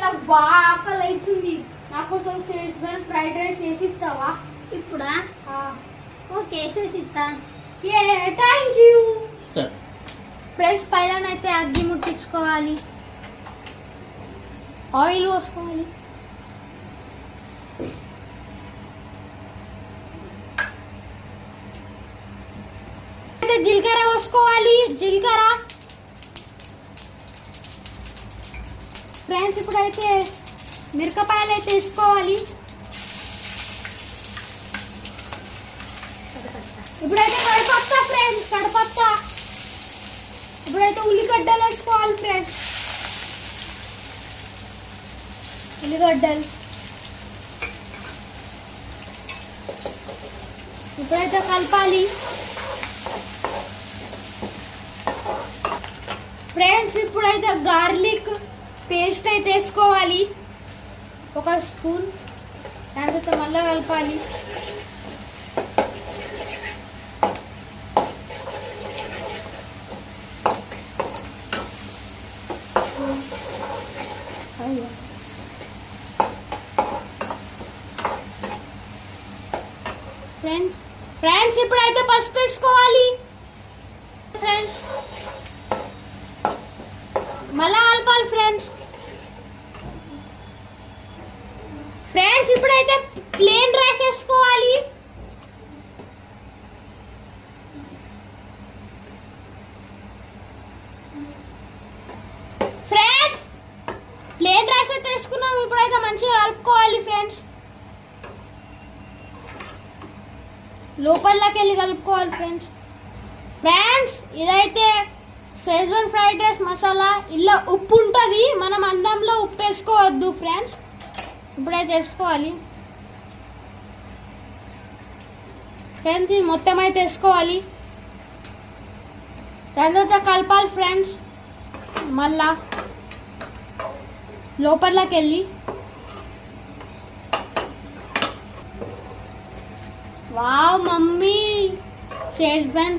నాకు బాగా ఆకలి అవుతుంది. నాకోసం సేజ్వాన్ ఫ్రైడ్ రైస్ వేసి ఇస్తావా? ఇప్పుడా? ఓకే, వేసేసి ఇస్తా. Thank you friends. పైనైతే అగ్గి ముట్టించుకోవాలి, ఆయిల్ పోసుకోవాలి. జీలకర్ర పోసుకోవాలి. జీలకర్ర ఫ్రెండ్స్. ఇప్పుడైతే మిరపకాయలు అయితే వేసుకోవాలి. ఇప్పుడైతే కడపత్తా ఫ్రెండ్స్, కడపత్తా. ఇప్పుడైతే ఉల్లిగడ్డలు వేసుకోవాలి ఫ్రెండ్స్, ఉల్లిగడ్డలు. ఇప్పుడైతే కలపాలి ఫ్రెండ్స్. ఇప్పుడైతే గార్లిక్ పేస్ట్ అయితే వేసుకోవాలి, 1 స్పూన్. దాని తర్వాత మళ్ళీ కలపాలి. ఫ్రెండ్స్ ఇప్పుడైతే పసుపు వేసుకోవాలి ఫ్రెండ్స్, మళ్ళా కలపాలి ఫ్రెండ్స్. ఫ్రెండ్స్ ఇప్పుడైతే ప్లేన్ రైస్ వేసుకోవాలి. ఫ్రెండ్స్ ప్లేన్ రైస్ అయితే వేసుకున్నాం. ఇప్పుడైతే మంచిగా కలుపుకోవాలి ఫ్రెండ్స్, లోపలకి వెళ్ళి కలుపుకోవాలి ఫ్రెండ్స్. ఫ్రెండ్స్ ఇదైతే షెజ్వాన్ ఫ్రైడ్ రైస్ మసాలా. ఇలా ఉప్పు ఉంటుంది, మనం అన్నంలో ఉప్పు వేసుకోవద్దు ఫ్రెండ్స్. ఇప్పుడైతే వేసుకోవాలి ఫ్రెండ్స్, ఇది మొత్తం అయితే వేసుకోవాలి. దాని తర్వాత కలపాలి ఫ్రెండ్స్, మళ్ళా లోపలకి వెళ్ళి. Wow mummy, schezwan